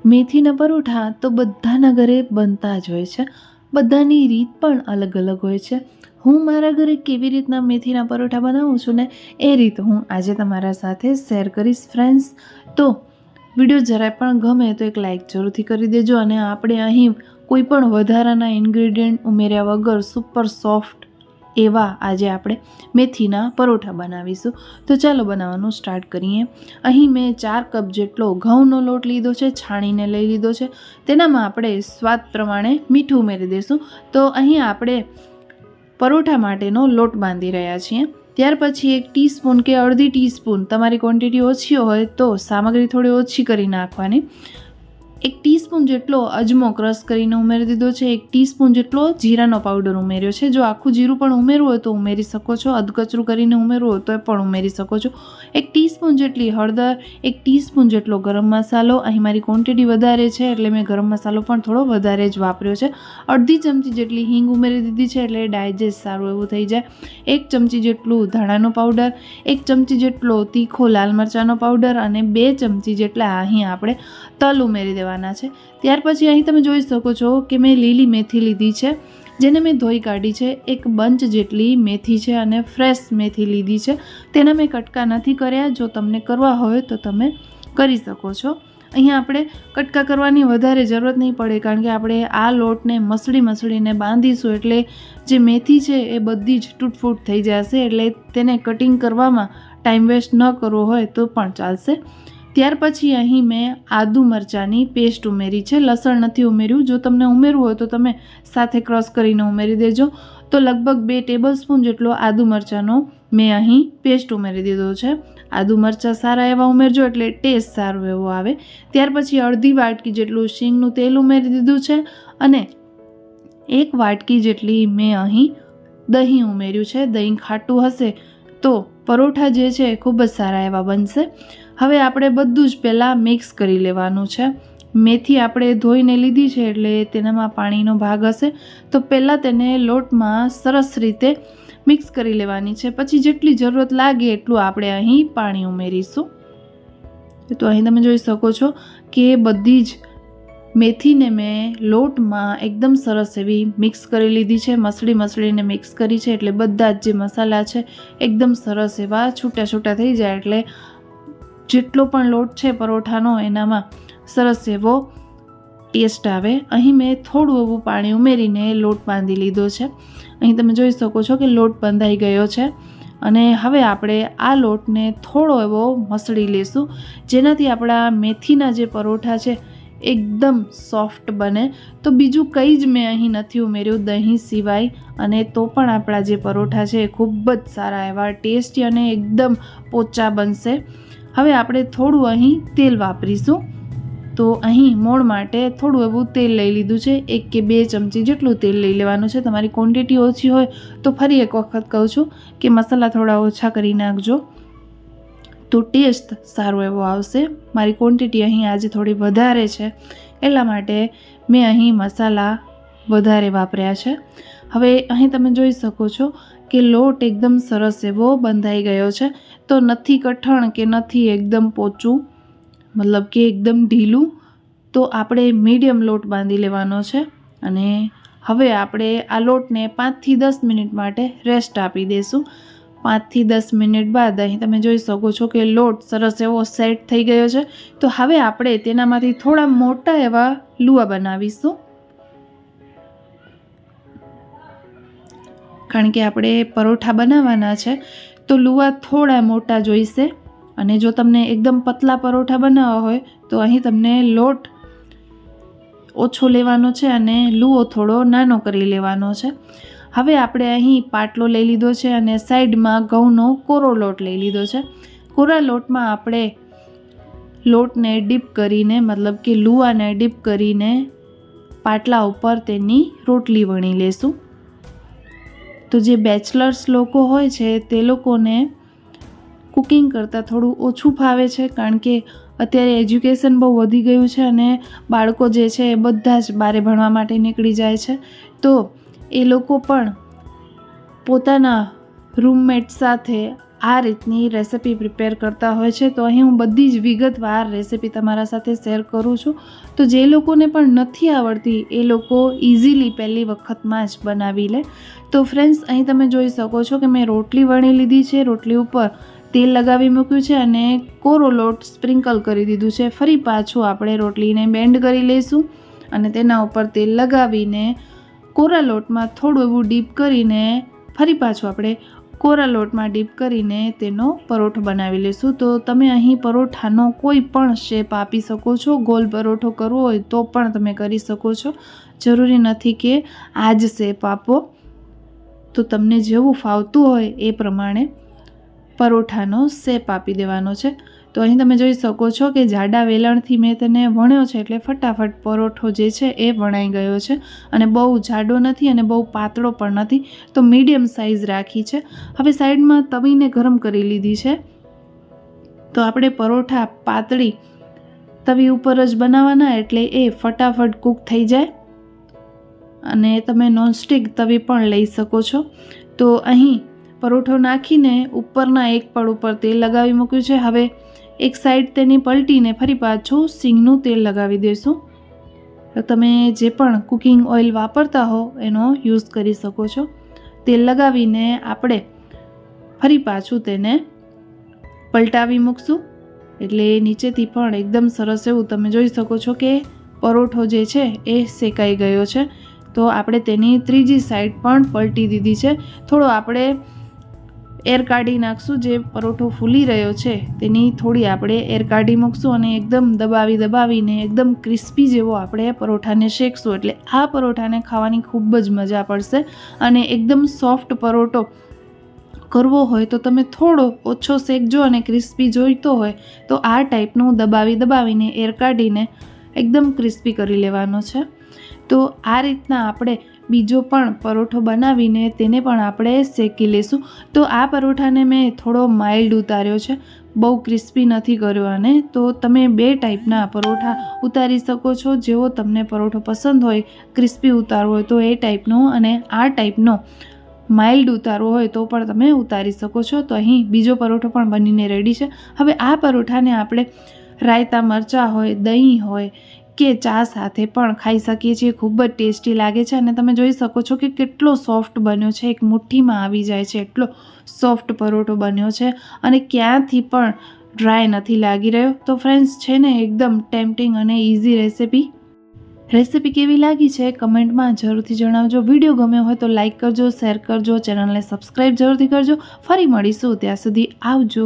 મેથીના પરોઠા તો બધાના ઘરે બનતા જ હોય છે, બધાની રીત પણ અલગ અલગ હોય છે. હું મારા ઘરે કેવી રીતના મેથીના પરોઠા બનાવું છું ને એ રીત હું આજે તમારા સાથે શેર કરીશ ફ્રેન્ડ્સ. તો વિડીયો જરાય પણ ગમે તો એક લાઇક જરૂરથી કરી દેજો. અને આપણે અહીં કોઈ પણ વધારાના ઇન્ગ્રેડિયન્ટ ઉમેર્યા વગર સુપર સોફ્ટ એવા આજે આપણે મેથીના પરોઠા બનાવીશું. તો ચાલો બનાવવાનું સ્ટાર્ટ કરીએ. અહીં મેં 4 કપ જેટલો ઘઉંનો લોટ લીધો છે, છાણીને લઈ લીધો છે. તેનામાં આપણે સ્વાદ પ્રમાણે મીઠું ઉમેરી દઈશું. તો અહીં આપણે પરોઠા માટેનો લોટ બાંધી રહ્યા છીએ. ત્યાર પછી 1 ટીસ્પૂન કે અડધી ટીસ્પૂન, તમારી ક્વોન્ટિટી ઓછી હોય તો સામગ્રી થોડી ઓછી કરી નાખવાની. 1 ટીસ્પૂન જેટલો અજમો ક્રશ કરીને ઉમેરી દીધો છે. 1 ટીસ્પૂન જેટલો જીરાનો પાવડર ઉમેર્યો છે. જો આખું જીરું પણ ઉમેરવું હોય તો ઉમેરી શકો છો, અધકચરું કરીને ઉમેરવું હોય તો પણ ઉમેરી શકો છો. 1 ટીસ્પૂન જેટલી હળદર, 1 ટીસ્પૂન જેટલો ગરમ મસાલો. અહીં મારી ક્વોન્ટિટી વધારે છે એટલે મેં ગરમ મસાલો પણ થોડો વધારે જ વાપર્યો છે. અડધી ચમચી જેટલી હિંગ ઉમેરી દીધી છે એટલે ડાયજેસ્ટ સારું એવું થઈ જાય. 1 ચમચી જેટલું ધાણાનો પાવડર, 1 ચમચી જેટલો તીખો લાલ મરચાંનો પાવડર અને 2 ચમચી જેટલા અહીં આપણે તલ ઉમેરી દેવાના છે. ત્યાર પછી અહીં તમે જોઈ શકો છો કે મેં લીલી મેથી લીધી છે, જેને મેં ધોઈ કાઢી છે. 1 બંચ જેટલી મેથી છે અને ફ્રેશ મેથી લીધી છે. તેના મેં કટકા નથી કર્યા. જો તમને કરવા હોય તો તમે કરી શકો છો. અહીંયા આપણે કટકા કરવાની વધારે જરૂરત નહીં પડે, કારણ કે આપણે આ લોટને મસળીને બાંધીશું એટલે જે મેથી છે એ બધી જ તૂટફૂટ થઈ જશે. એટલે તેને કટિંગ કરવામાં ટાઈમ વેસ્ટ ન કરવો હોય તો પણ ચાલશે. ત્યાર પછી અહીં મેં આદુ મરચાંની પેસ્ટ ઉમેરી છે, લસણ નથી ઉમેર્યું. જો તમને ઉમેરવું હોય તો તમે સાથે ક્રશ કરીને ઉમેરી દેજો. તો લગભગ 2 ટેબલ સ્પૂન જેટલો આદુ મરચાંનો મેં અહીં પેસ્ટ ઉમેરી દીધો છે. આદુ મરચાં સારા એવા ઉમેરજો એટલે ટેસ્ટ સારો એવો આવે. ત્યાર પછી અડધી વાટકી જેટલું શીંગનું તેલ ઉમેરી દીધું છે અને 1 વાટકી જેટલી મેં અહીં દહીં ઉમેર્યું છે. દહીં ખાટું હશે તો પરોઠા જે છે ખૂબ જ સારા એવા બનશે. હવે આપણે બધું જ પહેલાં મિક્સ કરી લેવાનું છે. મેથી આપણે ધોઈને લીધી છે એટલે તેનામાં પાણીનો ભાગ હશે, તો પહેલાં તેને લોટમાં સરસ રીતે મિક્સ કરી લેવાની છે. પછી જેટલી જરૂરત લાગે એટલું આપણે અહીં પાણી ઉમેરીશું. તો અહીં તમે જોઈ શકો છો કે બધી જ મેથીને મેં લોટમાં એકદમ સરસ એવી મિક્સ કરી લીધી છે. મસળીને મિક્સ કરી છે એટલે બધા જ જે મસાલા છે એકદમ સરસ એવા છૂટા છૂટા થઈ જાય. એટલે જેટલો પણ લોટ છે પરોઠાનો એનામાં સરસ એવો ટેસ્ટ આવે. અહીં મેં થોડું એવું પાણી ઉમેરીને લોટ બાંધી લીધો છે. અહીં તમે જોઈ શકો છો કે લોટ બંધાઈ ગયો છે અને હવે આપણે આ લોટને થોડો એવો મસળી લેશું, જેનાથી આપણા મેથીના જે પરોઠા છે એકદમ સોફ્ટ બને. તો બીજું કંઈ જ મેં અહીં નથી ઉમેર્યું દહીં સિવાય, અને તો પણ આપણા જે પરોઠા છે એ ખૂબ જ સારા એવા ટેસ્ટી અને એકદમ પોચા બનશે. હવે આપણે થોડું અહીં તેલ વાપરીશું. તો અહીં મોણ માટે થોડું એવું તેલ લઈ લીધું છે. 1 કે 2 ચમચી જેટલું તેલ લઈ લેવાનું છે. તમારી ક્વોન્ટિટી ઓછી હોય તો ફરી એક વખત કહું છું કે મસાલા થોડા ઓછા કરી નાખજો તો ટેસ્ટ સારો એવો આવશે. મારી ક્વોન્ટિટી અહીં આજે થોડી વધારે છે એટલા માટે મેં અહીં મસાલા વધારે વાપર્યા છે. હવે અહીં તમે જોઈ શકો છો કે લોટ એકદમ સરસ એવો બંધાઈ ગયો છે. તો નથી કઠણ કે નથી એકદમ પોચું, મતલબ કે એકદમ ઢીલું. તો આપણે મીડિયમ લોટ બાંધી લેવાનો છે અને હવે આપણે આ લોટને 5 થી 10 મિનિટ માટે રેસ્ટ આપી દઈશું. 5 થી 10 મિનિટ બાદ અહીં તમે જોઈ શકો છો કે લોટ સરસ એવો સેટ થઈ ગયો છે. તો હવે આપણે તેનામાંથી થોડા મોટા એવા લુઆ બનાવીશું, કારણ કે આપણે પરોઠા બનાવવાના છે તો લુઆ થોડા મોટા જોઈશે. અને જો તમને એકદમ પતલા પરોઠા બનાવવા હોય તો અહીં તમને લોટ ઓછો લેવાનો છે અને લુઓ થોડો નાનો કરી લેવાનો છે. હવે આપણે અહીં પાટલો લઈ લીધો છે અને સાઈડમાં ઘઉંનો કોરો લોટ લઈ લીધો છે. કોરા લોટમાં આપણે લોટને ડીપ કરીને, મતલબ કે લુઆને ડીપ કરીને પાટલા ઉપર તેની રોટલી વણી લેશું. તો જે બેચલર્સ લોકો હોય છે તે લોકોને કુકિંગ કરતાં થોડું ઓછું ફાવે છે, કારણ કે અત્યારે એજ્યુકેશન બહુ વધી ગયું છે અને બાળકો જે છે એ બધા જ બહાર ભણવા માટે નીકળી જાય છે. તો એ લોકો પણ પોતાના રૂમમેટ સાથે આ રીતની રેસિપી પ્રિપેર કરતા હોય છે. તો અહીં હું બધી જ વિગતવાર રેસિપી તમારા સાથે શેર કરું છું. તો જે લોકોને પણ નથી આવડતી એ લોકો ઇઝીલી પહેલી વખતમાં જ બનાવી લે. તો ફ્રેન્ડ્સ, અહીં તમે જોઈ શકો છો કે મેં રોટલી વણી લીધી છે. રોટલી ઉપર તેલ લગાવી મૂક્યું છે અને કોરો લોટ સ્પ્રિંકલ કરી દીધું છે. ફરી પાછું આપણે રોટલીને બેન્ડ કરી લઈશું અને તેના ઉપર તેલ લગાવીને કોરા લોટમાં થોડું એવું ડીપ કરીને ફરી પાછું આપણે કોરા લોટમાં ડીપ કરીને તેનો પરોઠો બનાવી લઈશું. તો તમે અહીં પરોઠાનો કોઈ પણ શેપ આપી શકો છો. ગોલ પરોઠો કરવો હોય તો પણ તમે કરી શકો છો. જરૂરી નથી કે આ જ શેપ આપો. તો તમને જેવું ફાવતું હોય એ પ્રમાણે પરોઠાનો શેપ આપી દેવાનો છે. તો અહીં તમે જોઈ શકો છો કે જાડા વેલણથી મેં તેને વણ્યો છે એટલે ફટાફટ પરોઠો જે છે એ વણાઈ ગયો છે અને બહુ જાડો નથી અને બહુ પાતળો પણ નથી. તો મીડિયમ સાઇઝ રાખી છે. હવે સાઈડમાં તવીને ગરમ કરી લીધી છે. તો આપણે પરોઠા પાતળી તવી ઉપર જ બનાવવાના એટલે એ ફટાફટ કૂક થઈ જાય. અને તમે નોનસ્ટિક તવી પણ લઈ શકો છો. તો અહીં પરોઠો નાખીને ઉપરના એક પડ ઉપર તેલ લગાવી મૂક્યું છે. હવે એક સાઈડ તેની પલટીને ફરી પાછું સિંગનું તેલ લગાવી દઈશું. તો તમે જે પણ કુકિંગ ઓઇલ વાપરતા હો એનો યુઝ કરી શકો છો. તેલ લગાવીને આપણે ફરી પાછું તેને પલટાવી મૂકશું એટલે નીચેથી પણ એકદમ સરસ એવું તમે જોઈ શકો છો કે પરોઠો જે છે એ શેકાઈ ગયો છે. તો આપણે તેની ત્રીજી સાઈડ પણ પલટી દીધી છે. થોડો આપણે એર કાઢી નાખશું. જે પરોઠો ફૂલી રહ્યો છે તેની થોડી આપણે એર કાઢી મૂકશું અને એકદમ દબાવીને એકદમ ક્રિસ્પી જેવો આપણે પરોઠાને શેકશું. એટલે આ પરોઠાને ખાવાની ખૂબ જ મજા પડશે. અને એકદમ સોફ્ટ પરોઠો કરવો હોય તો તમે થોડો ઓછો શેકજો અને ક્રિસ્પી જોઈતો હોય તો આ ટાઈપનું દબાવીને એર કાઢીને એકદમ ક્રિસ્પી કરી લેવાનો છે. તો આ રીતના આપણે બીજો પણ પરોઠો બનાવીને તેને પણ આપણે શેકી લઈશું. તો આ પરોઠાને મેં થોડો માઇલ્ડ ઉતાર્યો છે, બહુ ક્રિસ્પી નથી કર્યો આને. તો તમે બે ટાઈપના પરોઠા ઉતારી શકો છો. જેવો તમને પરોઠો પસંદ હોય, ક્રિસ્પી ઉતારવો હોય તો એ ટાઈપનો અને આ ટાઈપનો માઇલ્ડ ઉતારવો હોય તો પણ તમે ઉતારી શકો છો. તો અહીં બીજો પરોઠો પણ બનીને રેડી છે. હવે આ પરોઠાને આપણે રાયતા મરચાં હોય, દહીં હોય કે ચા સાથે પણ ખાઈ શકીએ છીએ. ખૂબ જ ટેસ્ટી લાગે છે અને તમે જોઈ શકો છો કે કેટલો સોફ્ટ બન્યો છે. એક મુઠ્ઠીમાં આવી જાય છે એટલો સોફ્ટ પરોઠો બન્યો છે અને ક્યાંથી પણ ડ્રાય નથી લાગી રહ્યો. તો ફ્રેન્ડ્સ, છે ને એકદમ ટેમ્પટિંગ અને ઇઝી રેસિપી કેવી લાગી છે કમેન્ટમાં જરૂરથી જણાવજો. વિડીયો ગમ્યો હોય તો લાઇક કરજો, શેર કરજો, ચેનલને સબસ્ક્રાઈબ જરૂરથી કરજો. ફરી મળીશું, ત્યાં સુધી આવજો.